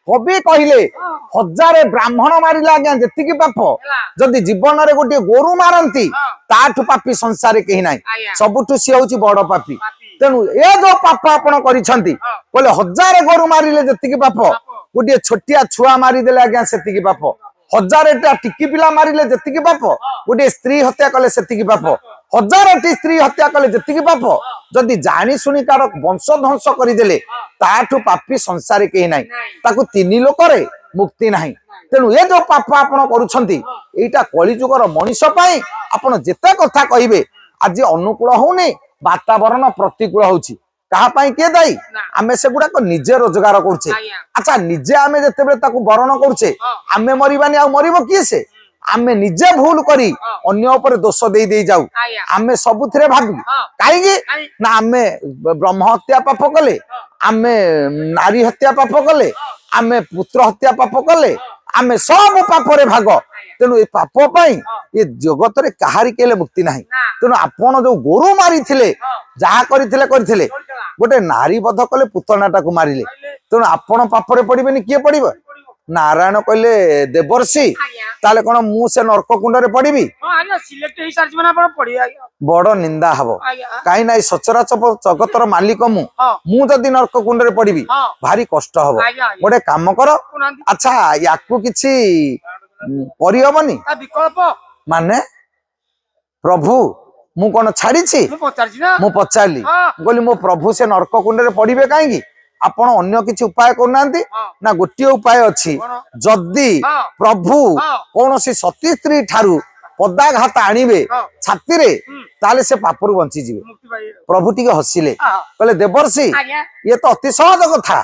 कवि कहले हजारे ब्राह्मण मारिले आज्ञा जेतिकी पाप जदि जीवन रे गोटे गोरु मारंती ताठु पापी संसार कहीं ना सबुठु सी हूँ बड़ पापी तेणु ए जो पाप आपण करिसंती बोले हजारे गोरु मारिले जेतिकी पाप गोटे छोटिया छुआ मारिदेले आज्ञा सेतिकी पाप हजारेटा टिकी पिला मारिले जेतिकी पाप गोटे स्त्री हत्या कले सेतिकी पाप हजारटी स्त्री हत्या कले जेतिकी पाप जदि जानी शुणी कार वंश ध्वंस करदेले ताठु पापी संसार कहीं ना ताकु तीन लोकरे मुक्ति नाही तेणु ये जो पाप आपण करूछंती एटा कलिजुगर मनीष पई आपण जेते कथा कहिबे आज अनुकूल होउनी वातावरण प्रतिकूल होउची कहा पाई के दाई आमे से गुडा को निजे रोजगार करछे अच्छा निजे आमे जते बेले ताकू वरण करछे आमे मरिबानी आ मरिबो की से आमे निजे भूल करी अन्य ऊपर दोष दे दे जाऊ आमे सबुथिरे भाबी काईगी ना आमे ब्रह्म हत्या पाप कले आमे नारी हत्या पाप कले आमे पुत्र हत्या पाप कले आमे सब पाप रे भाग तेणु ए पाप पाई ये जगत रे कहारी केले मुक्ति नाही तेणु आपण जो गोरु मारी थिले जहा करिथिले गोटे नारी बध कले पुतनाटा को मारिले तेणु आपण पाप रे पड़िबेनी किए पड़िबो नारायण कहले देवर्षि ताले कोन मु से नरक कुंड रे पड़िबी बड़ निंदा हबो काई नाई सचराचर जगतर मालिक मु जदि नरक कुंड रे पड़िबी भारी कष्ट हबो गोटे काम कर अच्छा याकू किछि परिहबनी विकल्प माने प्रभु मु कोन छाड़ीछि मु पचारली बोली मो प्रभु से नरक कुंड रे पड़िबे काईगी आपण अन्य किछि उपाय करनांती ना गोटिए उपाय अछि जदि प्रभु कोनोसी सती स्त्री ठारू पदाघात आनिबे छाती रे ताले से पापरु बंची जिवे प्रभु टिके हसिले कहले देवर्षि ये तो अति सहज कथा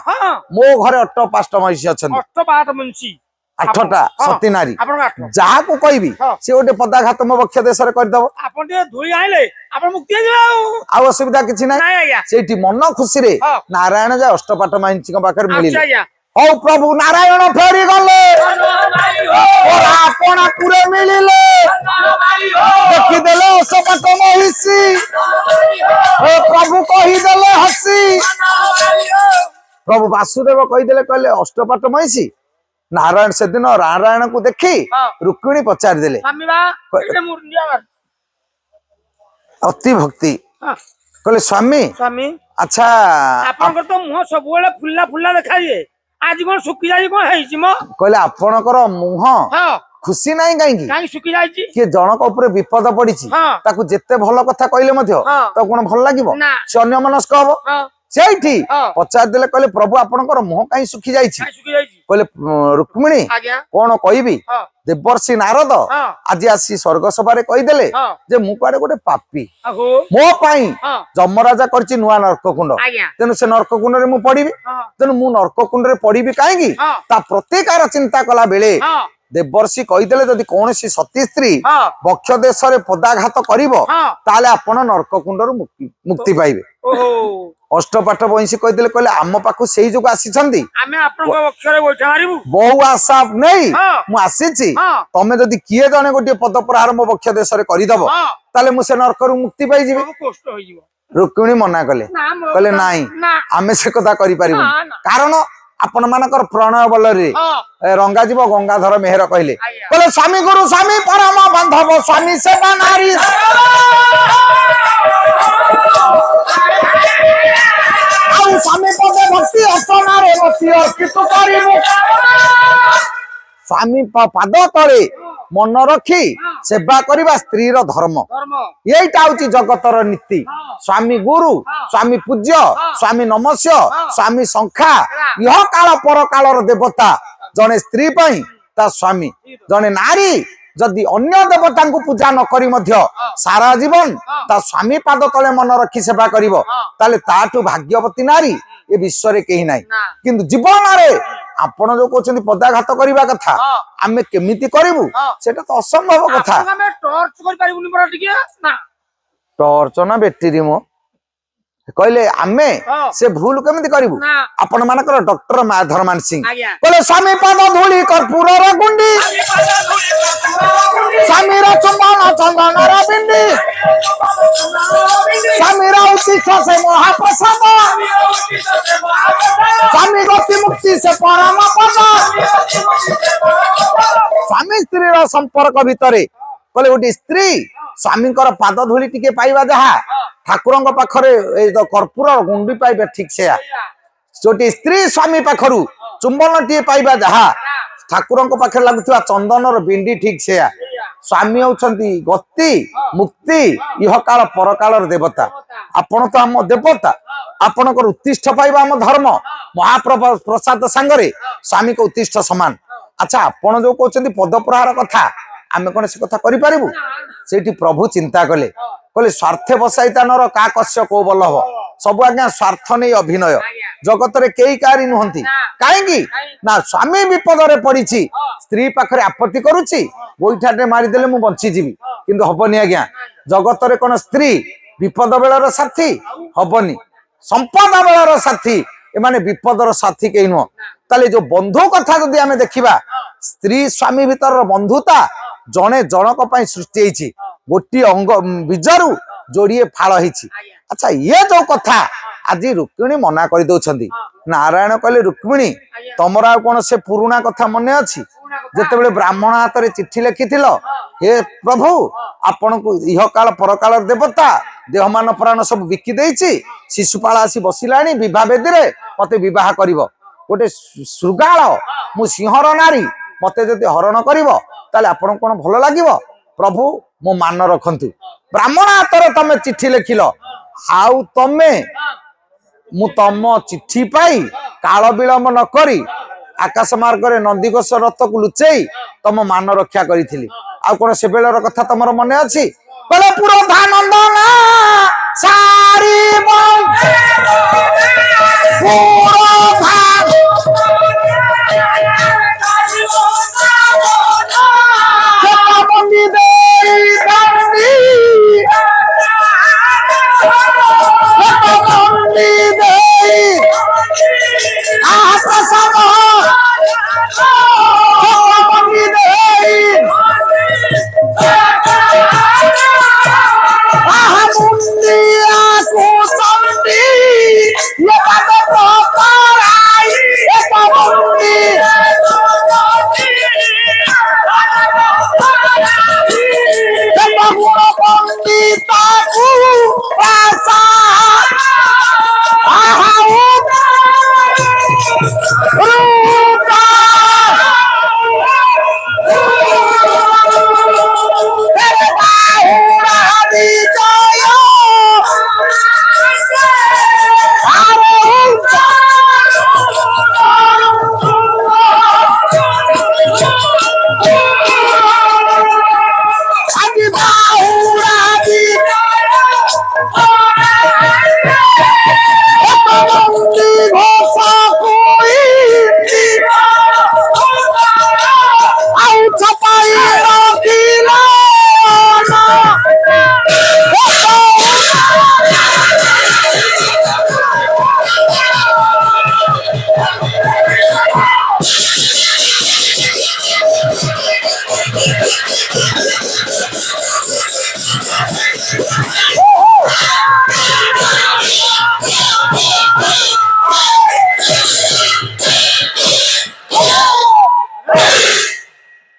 मो घरे 8 5 महिषी अछन 8 5 महिषी 8टा सती नारी जहा को कहबी से गोटे पदाघात मो वक्ष देश रे कर दबो आपण ते धुई आइले आपण मुक्ति हे जाऊ आ असुविधा किछि नै सेठी मन खुशी रे नारायण जा अष्टपाट महिषी को पाकर मिलिले हो प्रभु नारायण फेरी गले और आपण पूरे मिलिले देखि देले अष्टपाट महिषी ओ प्रभु कहि देले हसी प्रभु वासुदेव कहि देले कहले अष्टपाट महिषी नारायण से दिन नारायण को देखी रुक्मिणी पचार देले अति भक्ति कहले स्वामी अच्छा आपनकर तो मुह सब बेले फुल्ला फुल्ला देखाइए आज कोन सुखी जाई कोन हेछि म कहले आपनकर मुह खुशी नाही काई सुखी जाई के जनक ऊपर विपद पड़िछि ताकु जेते भलो कथा कहले मध्य तो कोन भल लागिवो से अन्य मनस्क हबो सेठी पचार देले कहले प्रभु आपनकर मुह काई सुखी जाईछि कहले रुक्मिणी कोन कहबी देवर्षि नारद आज आसी स्वर्ग सभा रे कहि देले जे मु कुआडे गोटे पापी मो पाई जमराजा करछि नुवा नरक कुंड तेनु से नरक कुंड रे मु पड़िबी तेनु मु नरक कुंड रे पड़िबी काईगी ता प्रतिकार चिंता कला बेले देवर्षि कहिदेले जदि कोनसी सती स्त्री बक्ष देश रे पदाघात करिवो ताले आपण नरक कुंडरु मुक्ति पाइबे अष्टपाठ वंशी कहिदेले कहले आम पाखु सेही जुग आसीछंदी आमे आपन बक्ष रे बैठा मारिबु बहु आशा नै मु आसीछि तमे जदि किए जने गोटे पद प्रहार मो बक्ष देश रे करि दबो ताले मु से नरक रु मुक्ति पाइ जिवे कष्ट होई जिवो रुक्मिणी मना कले कहले नाही आमे से कथा करि पारिबु कारण आपण मानकर प्रणय बल रे रंगा जीव गंगाधर मेहर कहले कहले स्वामी गुरु स्वामी परम बांधव स्वामी सेवा नारी आउ स्वामी पदे भक्ति अर्चनारे भक्ति अर्पित करिबु स्वामी पाद तळे मन रखी सेवा करबा स्त्री रो धर्म एटा होची जगतर नीति स्वामी गुरु स्वामी पूज्य स्वामी नमस्य स्वामी संख्या यह काल पर कालर देवता जने स्त्री पई ता स्वामी जने नारी जदि अन्य देवता को पूजा न करी मध्य सारा जीवन ता स्वामी पाद तले मन रखी सेवा करिवो ताले ताठू भाग्यवती नारी ए विश्व रे केही नाही किंतु जीवन रे आपण जो कहते पदाघात करवा कथा आमे केमिति करिवु सेटा तो असंभव कथा आमे टॉर्च कर पारिबुनी पर टिके ना टॉर्च ना बैटरी मो कहले आमे से भूल केमिति करिवु आपण मानकर डॉक्टर माधर मान सिंह कहले स्वामी पाद धूली कर्पूर र गुंडी स्वामी रा चंदन चंदन रा बिंदी स्वामी रा उचित से महाप्रसाद स्वामी गति मुक्ति से परम पद ସ୍ତ୍ରୀର ସମ୍ପର୍କ ଭିତରେ କହିଲେ ଗୋଟେ ସ୍ତ୍ରୀ ସ୍ୱାମୀଙ୍କର ପାଦ ଧୂଳି ଟିକେ ପାଇବା ଯାହା ଠାକୁରଙ୍କ ପାଖରେ ଏଇ କର୍ପୂର ଗୁଣ୍ଡି ପାଇବେ ଠିକ ସେୟା ଗୋଟେ ସ୍ତ୍ରୀ ସ୍ୱାମୀ ପାଖରୁ ଚୁମ୍ବନଟିଏ ପାଇବା ଯାହା ଠାକୁରଙ୍କ ପାଖରେ ଲାଗୁଥିବା ଚନ୍ଦନର ବିଣ୍ଡି ଠିକ ସେୟା ସ୍ୱାମୀ ହଉଛନ୍ତି ଗତି ମୁକ୍ତି ଇହକାଳ ପରକାଳର ଦେବତା ଆପଣ ତ ଆମ ଦେବତା ଆପଣଙ୍କର ଉତ୍ତିଷ୍ଠ ପାଇବା ଆମ ଧର୍ମ ମହାପ୍ରଭୁ ପ୍ରସାଦ ସାଙ୍ଗରେ ସ୍ୱାମୀଙ୍କ ଉତ୍ତିଷ୍ଠ ସମାନ ଆଚ୍ଛା ଆପଣ ଯୋଉ କହୁଛନ୍ତି ପଦପ୍ରହାର କଥା ଆମେ କଣ ସେ କଥା କରିପାରିବୁ ସେଇଠି ପ୍ରଭୁ ଚିନ୍ତା କଲେ କହିଲେ ସ୍ୱାର୍ଥେ ବସାଇତାନର କା କଶ୍ୟ କୋ ବଲ୍ଲଭ ସବୁ ଆଜ୍ଞା ସ୍ୱାର୍ଥ ନେଇ ଅଭିନୟ ଜଗତରେ କେହି କାହାରି ନୁହନ୍ତି କାହିଁକି ନା ସ୍ୱାମୀ ବିପଦରେ ପଡିଛି ସ୍ତ୍ରୀ ପାଖରେ ଆପତ୍ତି କରୁଛି ଗୋଇଠାଟେ ମାରିଦେଲେ ମୁଁ ବଞ୍ଚିଯିବି କିନ୍ତୁ ହବନି ଆଜ୍ଞା ଜଗତରେ କଣ ସ୍ତ୍ରୀ ବିପଦ ବେଳର ସାଥୀ ହବନି ସମ୍ପଦ ବେଳର ସାଥୀ ଏମାନେ ବିପଦର ସାଥୀ କେହି ନୁହଁ ତାହେଲେ ଯୋଉ ବନ୍ଧୁ କଥା ଯଦି ଆମେ ଦେଖିବା ସ୍ତ୍ରୀ ସ୍ୱାମୀ ଭିତରର ବନ୍ଧୁତା ଜଣେ ଜଣକ ପାଇଁ ସୃଷ୍ଟି ହେଇଛି ଗୋଟିଏ ଅଙ୍ଗ ବୀଜରୁ ଯୋଡିଏ ଫାଳ ହେଇଛି ଆଚ୍ଛା ଇଏ ଯୋଉ କଥା ଆଜି ରୁକ୍ମିଣୀ ମନା କରିଦଉଛନ୍ତି ନାରାୟଣ କହିଲେ ରୁକ୍ମିଣୀ ତମର ଆଉ କଣ ସେ ପୁରୁଣା କଥା ମନେ ଅଛି ଯେତେବେଳେ ବ୍ରାହ୍ମଣ ହାତରେ ଚିଠି ଲେଖିଥିଲ ହେ ପ୍ରଭୁ ଆପଣଙ୍କୁ ଇହକାଳ ପରକାଳର ଦେବତା ଦେହମାନ ପ୍ରାଣ ସବୁ ବିକି ଦେଇଛି ଶିଶୁପାଳ ଆସି ବସିଲାଣି ବିବାହ ବେଦୀରେ ମତେ ବିବାହ କରିବ ଗୋଟେ ଶୃଗାଳ ମୁଁ ସିଂହର ନାରୀ ମତେ ଯଦି ହରଣ କରିବ ତାହେଲେ ଆପଣଙ୍କୁ କଣ ଭଲ ଲାଗିବ ପ୍ରଭୁ ମୋ ମାନ ରଖନ୍ତୁ ବ୍ରାହ୍ମଣ ହାତରେ ତମେ ଚିଠି ଲେଖିଲ ଆଉ ତମେ ମୁଁ ତମ ଚିଠି ପାଇ କାଳ ବିଳମ୍ବ ନ କରି ଆକାଶ ମାର୍ଗରେ ନନ୍ଦିଘୋଷ ରଥକୁ ଲୁଚେଇ ତମ ମାନ ରକ୍ଷା କରିଥିଲି ଆଉ କଣ ସେ ବେଳର କଥା ତମର ମନେ ଅଛି କହିଲେ ପୁରୋଧାନନ୍ଦନ ସାରି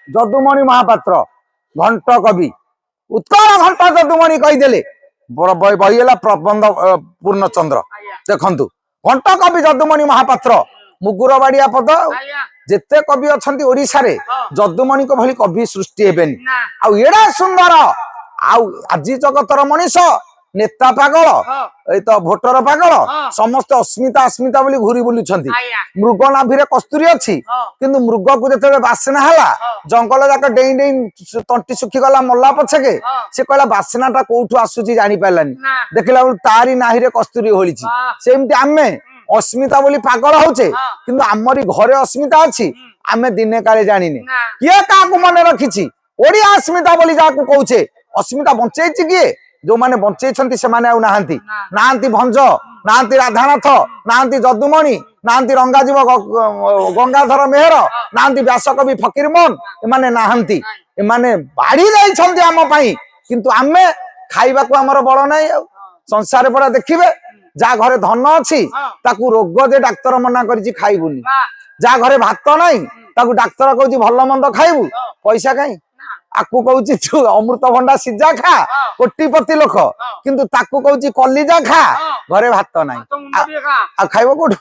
ଯଦୁମଣି ମହାପାତ୍ର ଘଣ୍ଟ କବି ଉତ୍କଳ ଘଣ୍ଟ ଯଦୁମଣି କହିଦେଲେ ବହି ହେଲା ପ୍ରବନ୍ଧ ପୂର୍ଣ୍ଣଚନ୍ଦ୍ର ଦେଖନ୍ତୁ ଘଣ୍ଟ କବି ଯଦୁମଣି ମହାପାତ୍ର ମୁଗୁର ବାଡିଆ ପଦ ଯେତେ କବି ଅଛନ୍ତି ଓଡିଶାରେ ଯଦୁମଣିଙ୍କ ଭଳି କବି ସୃଷ୍ଟି ହେବେନି ଆଉ ଏଡା ସୁନ୍ଦର ଆଉ ଆଜି ଜଗତର ମଣିଷ ନେତା ପାଗଳ ଏଇତ ଭୋଟର ପାଗଳ ସମସ୍ତେ ଅସ୍ମିତା ଅସ୍ମିତା ବୋଲି ଘୁରି ବୁଲୁଛନ୍ତି ମୃଗ ନାଭିରେ କସ୍ତୁରୀ ଅଛି କିନ୍ତୁ ମୃଗକୁ ଯେତେବେଳେ ବାସନା ହେଲା ଜଙ୍ଗଲ ଯାକ ଡେଇଁ ଡେଇଁ ତଣ୍ଟି ଶୁଖିଗଲା ମଲା ପଛକେ ସେ କହିଲା ବାସନା ଟା କୋଉଠୁ ଆସୁଛି ଜାଣିପାରିଲାନି ଦେଖିଲା ବେଳକୁ ତାରି ନାହିରେ କସ୍ତୁରୀ ହୋଳିଛି ସେମିତି ଆମେ ଅସ୍ମିତା ବୋଲି ପାଗଳ ହଉଛେ କିନ୍ତୁ ଆମରି ଘରେ ଅସ୍ମିତା ଅଛି ଆମେ ଦିନେ କାଳେ ଜାଣିନେ କିଏ କାହାକୁ ମନେ ରଖିଛି ଓଡିଆ ଅସ୍ମିତା ବୋଲି ଯାହାକୁ କହୁଛେ ଅସ୍ମିତା ବଞ୍ଚେଇଛି କିଏ ଯୋଉମାନେ ବଞ୍ଚେଇଛନ୍ତି ସେମାନେ ଆଉ ନାହାନ୍ତି ନାହାନ୍ତି ଭଞ୍ଜ ନାହାନ୍ତି ରାଧାନାଥ ନାହାନ୍ତି ଯଦୁମଣି ନାହାନ୍ତି ରଙ୍ଗାଜୀବ ଗଙ୍ଗାଧର ମେହେର ନାହାନ୍ତି ବ୍ୟାସକବି ଫକୀର ମୋହନ ଏମାନେ ନାହାନ୍ତି ଏମାନେ ବାଢି ଯାଇଛନ୍ତି ଆମ ପାଇଁ କିନ୍ତୁ ଆମେ ଖାଇବାକୁ ଆମର ବଳ ନାହିଁ ଆଉ ସଂସାର ପରା ଦେଖିବେ ଯାହା ଘରେ ଧନ ଅଛି ତାକୁ ରୋଗ ଯେ ଡାକ୍ତର ମନା କରିଛି ଖାଇବୁନି ଯାହା ଘରେ ଭାତ ନାହିଁ ତାକୁ ଡାକ୍ତର କହୁଛି ଭଲ ମନ୍ଦ ଖାଇବୁ ପଇସା କାଇଁ ଆକୁ କହୁଛି ତୁ ଅମୃତଭଣ୍ଡା ସିଝା ଖା କୋଟିପତି ଲୋକ କିନ୍ତୁ ତାକୁ କହୁଛି କଲିଜା ଖା ଘରେ ଭାତ ନାହିଁ ଆଉ ଖାଇବ କୋଉଠୁ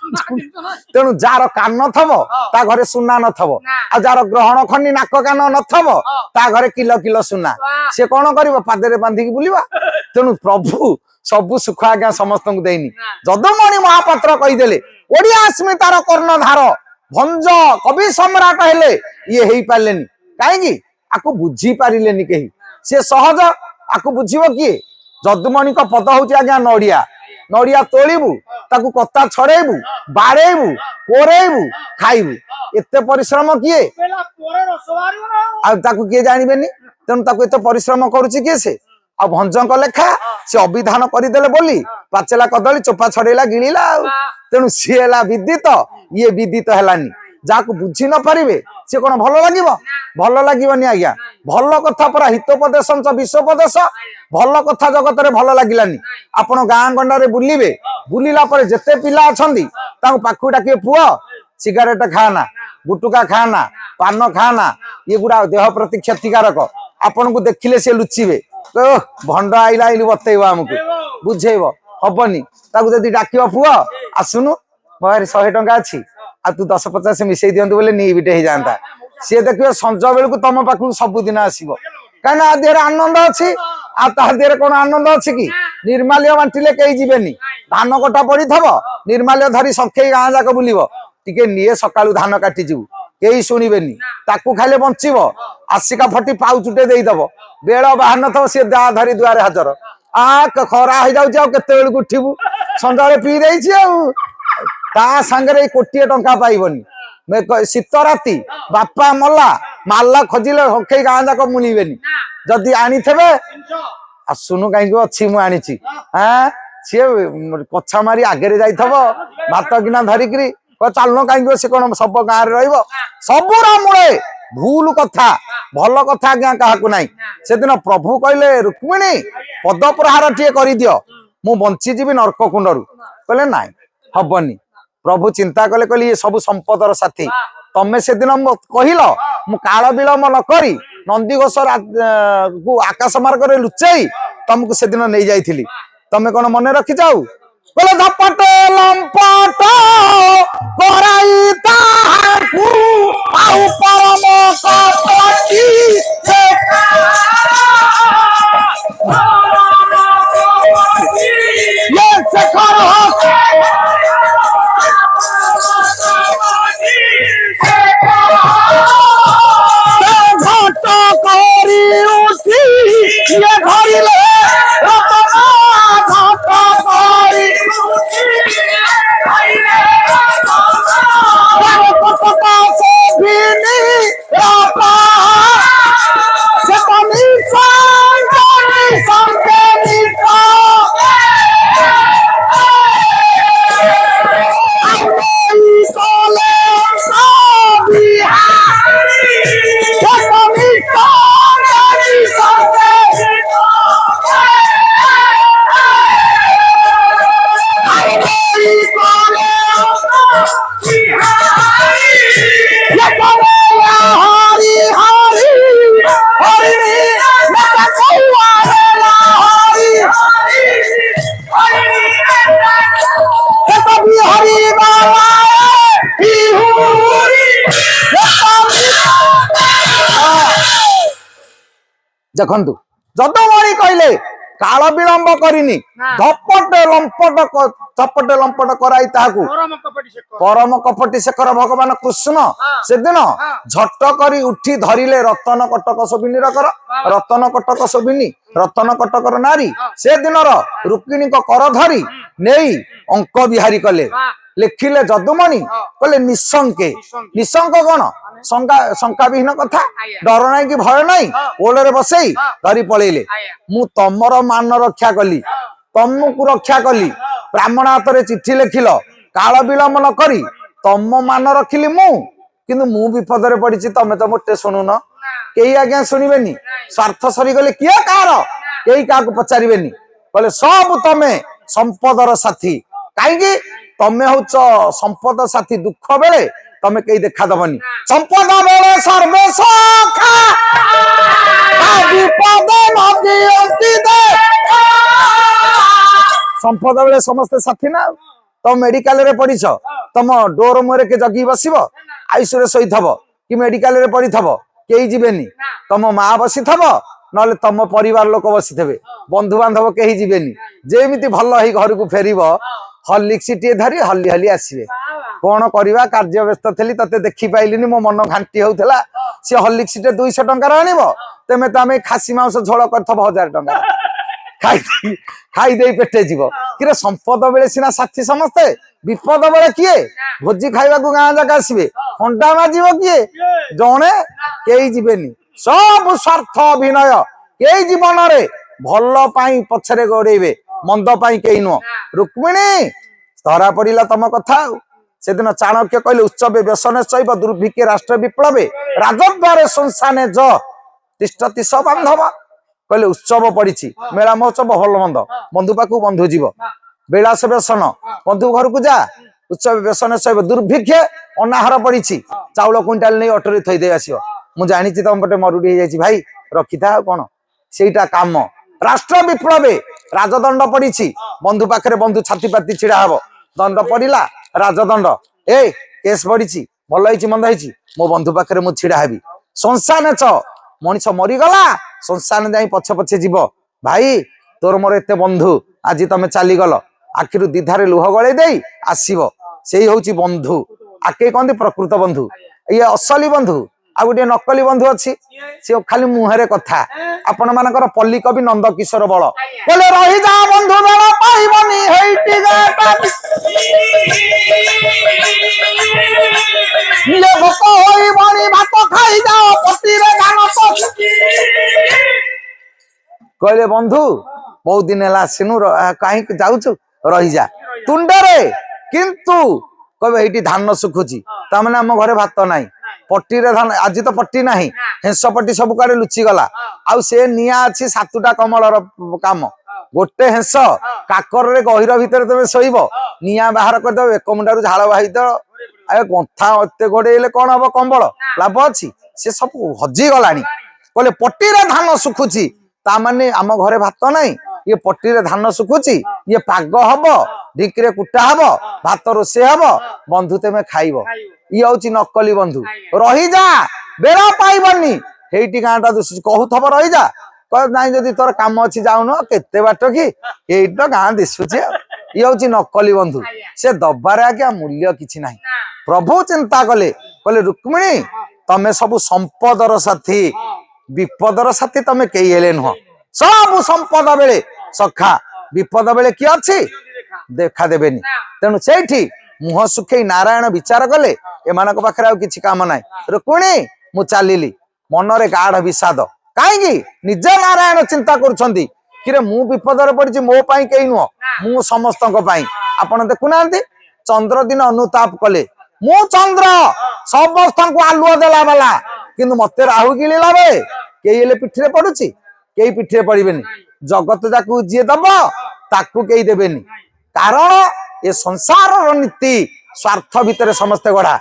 ତେଣୁ ଯାହାର କାନ ଥବ ତା ଘରେ ସୁନା ନଥବ ଆଉ ଯାହାର ଗ୍ରହଣ ଖଣ୍ଡି ନାକ କାନ ନଥବ ତା ଘରେ କିଲୋ କିଲୋ ସୁନା ସେ କଣ କରିବ ପାଦରେ ବାନ୍ଧିକି ବୁଲିବା ତେଣୁ ପ୍ରଭୁ ସବୁ ସୁଖ ଆଜ୍ଞା ସମସ୍ତଙ୍କୁ ଦେଇନି ଯଦୁମଣି ମହାପାତ୍ର କହିଦେଲେ ଓଡିଆ ସ୍ମିତାର କର୍ଣ୍ଣଧାର ଭଞ୍ଜ କବି ସମ୍ରାଟ ହେଲେ ଇଏ ହେଇପାରିଲେନି କାହିଁକି ଆକୁ ବୁଝି ପାରିଲେନି କେହି ସେ ସହଜ ଆକୁ ବୁଝିବ କିଏ ଯଦୁମଣିଙ୍କ ପଦ ହଉଛି ଆଜ୍ଞା ନଡିଆ ନଡିଆ ତୋଳିବୁ ତାକୁ କତା ଛଡେଇବୁ ବାଡେଇବୁ କୋରେଇବୁ ଖାଇବୁ ଏତେ ପରିଶ୍ରମ କିଏ ଆଉ ତାକୁ କିଏ ଜାଣିବେନି ତେଣୁ ତାକୁ ଏତେ ପରିଶ୍ରମ କରୁଛି କିଏ ସେ ଆଉ ଭଞ୍ଜଙ୍କ ଲେଖା ସେ ଅଭିଧାନ କରିଦେଲେ ବୋଲି ପାଚେଲା କଦଳୀ ଚୋପା ଛଡେଇଲା ଗିଳିଲା ଆଉ ତେଣୁ ସିଏ ହେଲା ବିଦିତ ଇଏ ବିଦିତ ହେଲାନି ଯାହାକୁ ବୁଝି ନ ପାରିବେ ସେ କଣ ଭଲ ଲାଗିବ ଭଲ ଲାଗିବନି ଆଜ୍ଞା ଭଲ କଥା ପରା ହିତୋପଦେଶ ବିଶ୍ୱୋପଦେଶ ଭଲ କଥା ଜଗତରେ ଭଲ ଲାଗିଲାନି ଆପଣ ଗାଁ ଗଣ୍ଡାରେ ବୁଲିବେ ବୁଲିଲା ପରେ ଯେତେ ପିଲା ଅଛନ୍ତି ତାଙ୍କୁ ପାଖକୁ ଡାକିବେ ପୁଅ ସିଗାରେଟ ଖାନା ଗୁଟୁକା ଖାନା ପାନ ଖାନା ଏଗୁଡା ଦେହ ପ୍ରତି କ୍ଷତିକାରକ ଆପଣଙ୍କୁ ଦେଖିଲେ ସେ ଲୁଚିବେ ଭଣ୍ଡ ଆଇଲା ଆଇଲି ବତେଇବ ଆମକୁ ବୁଝେଇବ ହବନି ତାକୁ ଯଦି ଡାକିବ ପୁଅ ଆସୁନୁ ମୋ ପାଖରେ 100 ଟଙ୍କା ଅଛି ଆଉ ତୁ 10-50 ମିଶେଇ ଦିଅନ୍ତୁ ବୋଲେ ନିବିଟେ ହେଇଯାଆନ୍ତା ସିଏ ଦେଖିବେ ସଞ୍ଜ ବେଳକୁ ତମ ପାଖକୁ ସବୁଦିନ ଆସିବ କାହିଁକିନା ଆ ଦେହରେ ଆନନ୍ଦ ଅଛି ଆଉ ତା ଦେହରେ କଣ ଆନନ୍ଦ ଅଛି କି ନିର୍ମାଲ୍ୟ ବାଣ୍ଟିଲେ କେହି ଯିବେନି ଧାନ କଟା ପଡିଥବ ନିର୍ମାଲ୍ୟ ଧରି ସଖେଇ ଗାଁ ଯାକ ବୁଲିବ ଟିକେ ନିଏ ସକାଳୁ ଧାନ କାଟିଯିବୁ କେହି ଶୁଣିବେନି ତାକୁ ଖାଇଲେ ବଞ୍ଚିବ ଆସିକା ଫଟି ପାଉଚୁଟେ ଦେଇଦବ ବେଳ ବାହାର ନଥିବ ସିଏ ଦା ଧରି ଦୁଆରେ ହାଜର ଖରା ହେଇଯାଉଛି ଆଉ କେତେବେଳକୁ ଉଠିବୁ ସନ୍ଧ୍ୟାବେଳେ ପିଇ ଦେଇଛି ଆଉ ତା ସାଙ୍ଗରେ 1 କୋଟିଏ ଟଙ୍କା ପାଇବନି ଶୀତ ରାତି ବାପା ମଲା ମାଲା ଖୋଜିଲେ ସଖେଇ ଗାଁ ଯାକ ମୁଣିବେନି ଯଦି ଆଣିଥିବେ ଆସୁନୁ କାହିଁକି ଅଛି ମୁଁ ଆଣିଛି ସିଏ କଛା ମାରି ଆଗରେ ଯାଇଥିବ ଭାତ କିନା ଧରିକିରି ଚାଲୁନ କାହିଁକି ସେ କଣ ସବୁ ଗାଁରେ ରହିବ ସବୁର ମୂଳେ ଭୁଲ କଥା ଭଲ କଥା ଆଜ୍ଞା କାହାକୁ ନାହିଁ ସେଦିନ ପ୍ରଭୁ କହିଲେ ରୁକ୍ମିଣୀ ପଦପ୍ରହାର ଟିଏ କରିଦିଅ ମୁଁ ବଞ୍ଚିଯିବି ନର୍କ କୁଣ୍ଡରୁ କହିଲେ ନାଇଁ ହବନି ପ୍ରଭୁ ଚିନ୍ତା କଲେ କହିଲେ ଇଏ ସବୁ ସମ୍ପଦର ସାଥୀ ତମେ ସେଦିନ କହିଲ ମୁଁ କାଳ ବିଳମ୍ବ ନ କରି ନନ୍ଦିଘୋଷ କୁ ଆକାଶ ମାର୍ଗରେ ଲୁଚେଇ ତମକୁ ସେଦିନ ନେଇ ଯାଇଥିଲି ତମେ କଣ ମନେ ରଖିଛ ଆଉ କହିଲେ ଧପଟ ଲମ୍ପଟ କରାଇ ତାହାକୁ ଆଉ ପରମ କପଟି ଦେଖନ୍ତୁ ଯଦୁମଣି କହିଲେ କାଳ ବିଳମ୍ବ କରିନି ଧପଟେ ଲମ୍ପଟ କରାଇ ତାହାକୁ ପରମ କପଟି ଶେଖର ଭଗବାନ କୃଷ୍ଣ ସେଦିନ ଝଟ କରି ଉଠି ଧରିଲେ ରତନ କଟକ ଶୋଭିନୀର କର ରତନ କଟକ ଶୋଭିନୀ ରତନ କଟକର ନାରୀ ସେଦିନର ରୁକ୍ମିଣୀଙ୍କ କର ଧରି ନେଇ ଅଙ୍କ ବିହାରୀ କଲେ ଲେଖିଲେ ଯଦୁମଣି କହିଲେ ନିଶଙ୍କେ ନିଶଙ୍କ କଣ ଶଙ୍କା ବିହୀନ କଥା ଡର ନାହିଁ କି ଭୟ ନାହିଁ କୋଳରେ ବସେଇ ଧରି ପଳେଇଲେ ମୁଁ ତମର ମାନ ରକ୍ଷା କଲି ତମକୁ ରକ୍ଷା କଲି ବ୍ରାହ୍ମଣ ହାତରେ ଚିଠି ଲେଖିଲ କାଳ ବିଳମ୍ବ ନ କରି ତମ ମାନ ରଖିଲି ମୁଁ କିନ୍ତୁ ମୁଁ ବିପଦରେ ପଡିଛି ତମେ ତ ମୋଟେ ଶୁଣୁନ କେହି ଆଜ୍ଞା ଶୁଣିବେନି ସ୍ୱାର୍ଥ ସରିଗଲେ କିଏ କାହାର କେହି କାହାକୁ ପଚାରିବେନି କହିଲେ ସବୁ ତମେ ସମ୍ପଦର ସାଥୀ କାହିଁକି ତମେ ହଉଛ ସମ୍ପଦ ସାଥୀ ଦୁଃଖ ବେଳେ ତମେ କେହି ଦେଖା ଦବନି। ସମ୍ପଦ ବେଳେ ସର୍ବେ ସଖା ବିପଦ ନଦିଅନ୍ତି ଦେଖା। ସମ୍ପଦ ବେଳେ ସମସ୍ତେ ସାଥୀ ନା। ତମ ମେଡିକାଲ ରେ ପଡିଛ, ତମ ଡୋର ମୁହଁରେ କିଏ ଜଗି ବସିବ? ଆଇସିୟୁରେ ଶୋଇଥବ କି ମେଡିକାଲ ରେ ପଡିଥବ, କେହି ଯିବେନି। ତମ ମା ବସିଥବ, ନହେଲେ ତମ ପରିବାର ଲୋକ ବସିଥିବେ, ବନ୍ଧୁବାନ୍ଧବ କେହି ଯିବେନି। ଯେମିତି ଭଲ ହେଇ ଘରକୁ ଫେରିବ, ହର୍ଲିକ୍ସ ଟିଏ ଧରି ହଲି ହଲି ଆସିବେ। କଣ କରିବା, କାର୍ଯ୍ୟ ବ୍ୟସ୍ତ ଥିଲି, ତତେ ଦେଖି ପାଇଲିନି, ମୋ ମନ ଘାଣ୍ଟି ହଉଥିଲା। ସେ ହର୍ଲିକ୍ସ ଟେ 200 ଟଙ୍କାର ଆଣିବ, ତେମେ ତ ଆମେ ଖାସି ମାଂସ ଝୋଳ କରିଥବ 1000 ଟଙ୍କା ଖାଇଦେଇ ପେଟେ ଯିବ। କିରେ ସମ୍ପଦ ବେଳେ ସିନା ସାଥୀ ସମସ୍ତେ, ବିପଦ ବେଳେ କିଏ? ଭୋଜି ଖାଇବାକୁ ଗାଁ ଯାକ ଆସିବେ, ହଣ୍ଡା ମାଜିବ କିଏ? ଜଣେ କେହି ଯିବେନି। ସବୁ ସ୍ୱାର୍ଥ ଅଭିନୟ। କେହି ଜୀବନରେ ଭଲ ପାଇଁ ପଛରେ ଗୋଡେଇବେ, ମନ୍ଦ ପାଇଁ କେହି ନୁହଁ। ରୁକ୍ମିଣୀ ଧରା ପଡିଲା ତମ କଥା ଆଉ। ସେଦିନ ଚାଣକ୍ୟ କହିଲେ ଉତ୍ସବେ ବ୍ୟସନେ ଶୈବ ଦୁର୍ଭିକ୍ଷେ ରାଷ୍ଟ୍ର ବିପ୍ଳବେ ରାଜଦ୍ୱାରେ ସଂସାନେ ଜ ତିଷ୍ଠତି ସ ବାନ୍ଧବ। କହିଲେ ଉତ୍ସବ ପଡିଛି, ମେଳା ମହୋତ୍ସବ, ଭଲ ମନ୍ଦ, ବନ୍ଧୁ ପାଖକୁ ବନ୍ଧୁ ଯିବ, ବିଳାସ ବ୍ୟସନ, ବନ୍ଧୁ ଘରକୁ ଯା। ଉତ୍ସବ ବ୍ୟସନେ ଶୈବ ଦୁର୍ଭିକ୍ଷେ, ଅନାହାର ପଡିଛି, ଚାଉଳ କୁଇଣ୍ଟାଲ ନେଇ ଅଟୋରେ ଥୋଇଦେଇ ଆସିବ। ମୁଁ ଜାଣିଛି ତମ ପଟେ ମରୁଡି ହେଇଯାଇଛି ଭାଇ, ରଖିଥା ଆଉ କଣ, ସେଇଟା କାମ। ରାଷ୍ଟ୍ର ବିପ୍ଳବେ ରାଜଦଣ୍ଡ ପଡିଛି, ବନ୍ଧୁ ପାଖରେ ବନ୍ଧୁ ଛାତି ପାତି ଛିଡା ହବ। ଦଣ୍ଡ ପଡିଲା, ରାଜଦଣ୍ଡ, କେସ୍ ପଡିଛି, ଭଲ ହେଇଛି ମନ୍ଦ ହେଇଛି, ମୋ ବନ୍ଧୁ ପାଖରେ ମୁଁ ଛିଡା ହେବି। ସଂସାନେ ଚ, ମଣିଷ ମରିଗଲା, ସଂସାନ ଯାଇ ପଛେ ପଛେ ଯିବ। ଭାଇ ତୋର ମୋର ଏତେ ବନ୍ଧୁ, ଆଜି ତମେ ଚାଲିଗଲ, ଆଖିରୁ ଦିଧାରେ ଲୁହ ଗଳେଇ ଦେଇ ଆସିବ, ସେଇ ହଉଛି ବନ୍ଧୁ। ଆକେ କହନ୍ତି ପ୍ରକୃତ ବନ୍ଧୁ, ଇଏ ଅସଲି ବନ୍ଧୁ। ଆଉ ଗୋଟିଏ ନକଲି ବନ୍ଧୁ ଅଛି, ସିଏ ଖାଲି ମୁହଁରେ କଥା। ଆପଣ ମାନଙ୍କର ପଲ୍ଲୀ କବି ନନ୍ଦ କିଶୋର ବଳ କହିଲେ, ରହିଯା ବନ୍ଧୁ ବେଳ ପାଇବନି ହେଇଟି ଭୋକ ହୋଇବଣି ଭାତ ଖାଇଯାଅ ପତିରେ ଧାନ। କହିଲେ ବନ୍ଧୁ ବହୁତ ଦିନ ହେଲା ଆସିନୁ, କାହିଁକି ଯାଉଛୁ, ରହିଯା ତୁଣ୍ଡରେ। କିନ୍ତୁ କହିବେ ଏଇଠି ଧାନ ଶୁଖୁଛି, ତାମାନେ ଆମ ଘରେ ଭାତ ନାହିଁ। ପଟିରେ ଧାନ, ଆଜି ତ ପଟି ନାହିଁ, ହେଁସ ପଟି ସବୁ କୁଆଡେ ଲୁଚିଗଲା। ଆଉ ସେ ନିଆଁ ଅଛି 7ଟା କମଳର କାମ। ଗୋଟେ ହେଁସ କାକରରେ ଗହିର ଭିତରେ ତମେ ଶୋଇବ, ନିଆଁ ବାହାର କରିଦବ, ଏକ ମୁଣ୍ଡାରୁ ଝାଳ ବାହିତ। ଆରେ ଗନ୍ଥା ଏତେ ଘୋଡେଇଲେ କଣ ହବ, କମ୍ବଳ ଲାଭ ଅଛି? ସେ ସବୁ ହଜିଗଲାଣି। କହିଲେ ପଟିରେ ଧାନ ଶୁଖୁଛି, ତାମାନେ ଆମ ଘରେ ଭାତ ନାହିଁ। ଇଏ ପଟିରେ ଧାନ ଶୁଖୁଛି, ଇଏ ପାଗ ହବ, ଢିକିରେ କୁଟା ହବ, ଭାତ ରୋଷେଇ ହବ, ବନ୍ଧୁ ତେମେ ଖାଇବ। ଇଏ ହଉଛି ନକଲି ବନ୍ଧୁ। ରହିଯା ବେଳ ପାଇବନି ହେଇଠି ଗାଁଟା ଦିଶୁଛି, କହୁଥବ ରହିଯା, କହ ନାଇଁ ଯଦି ତୋର କାମ ଅଛି ଯାଉନ, କେତେ ବାଟ କି, ଏଇଠି ତ ଗାଁ ଦିଶୁଛି ଆଉ। ଇଏ ହଉଛି ନକଲି ବନ୍ଧୁ, ସେ ଦବାରେ ଆଜ୍ଞା ମୂଲ୍ୟ କିଛି ନାହିଁ। ପ୍ରଭୁ ଚିନ୍ତା କଲେ, କହିଲେ ରୁକ୍ମିଣୀ ତମେ ସବୁ ସମ୍ପଦର ସାଥୀ, ବିପଦର ସାଥୀ ତମେ କେହି ହେଲେ ନୁହଁ। ସବୁ ସମ୍ପଦ ବେଳେ ସଖା, ବିପଦ ବେଳେ କିଏ ଅଛି, ଦେଖା ଦେବେନି। ତେଣୁ ସେଇଠି ମୁହଁ ଶୁଖେଇ ନାରାୟଣ ବିଚାର କଲେ, ଏମାନଙ୍କ ପାଖରେ ଆଉ କିଛି କାମ ନାହିଁ। ରୁକ୍ମିଣୀ ମୁଁ ଚାଲିଲି, ମନରେ ଗାଢ ବିଷାଦ। କାହିଁକି? ନିଜେ ନାରାୟଣ ଚିନ୍ତା କରୁଛନ୍ତି, କିରେ ମୁଁ ବିପଦରେ ପଡିଛି, ମୋ ପାଇଁ କେହି ନୁହଁ, ମୁଁ ସମସ୍ତଙ୍କ ପାଇଁ। ଆପଣ ଦେଖୁନାହାନ୍ତି, ଚନ୍ଦ୍ର ଦିନ ଅନୁତାପ କଲେ, ମୁଁ ଚନ୍ଦ୍ର ସମସ୍ତଙ୍କୁ ଆଲୁଅ ଦେଲା ବାଲା, କିନ୍ତୁ ମତେ ରାହୁ ଗିଳିଲା ବେଳେ କେହି ହେଲେ ପିଠିରେ ପଡୁଛି, କେହି ପିଠିରେ ପଡିବେନି। ଜଗତ ଯାକୁ ଯିଏ ଦବ ତାକୁ କେହି ଦେବେନି। କାରଣ ଏ ସଂସାରର ନୀତି ସ୍ୱାର୍ଥ ଭିତରେ ସମସ୍ତେ ଗଢା।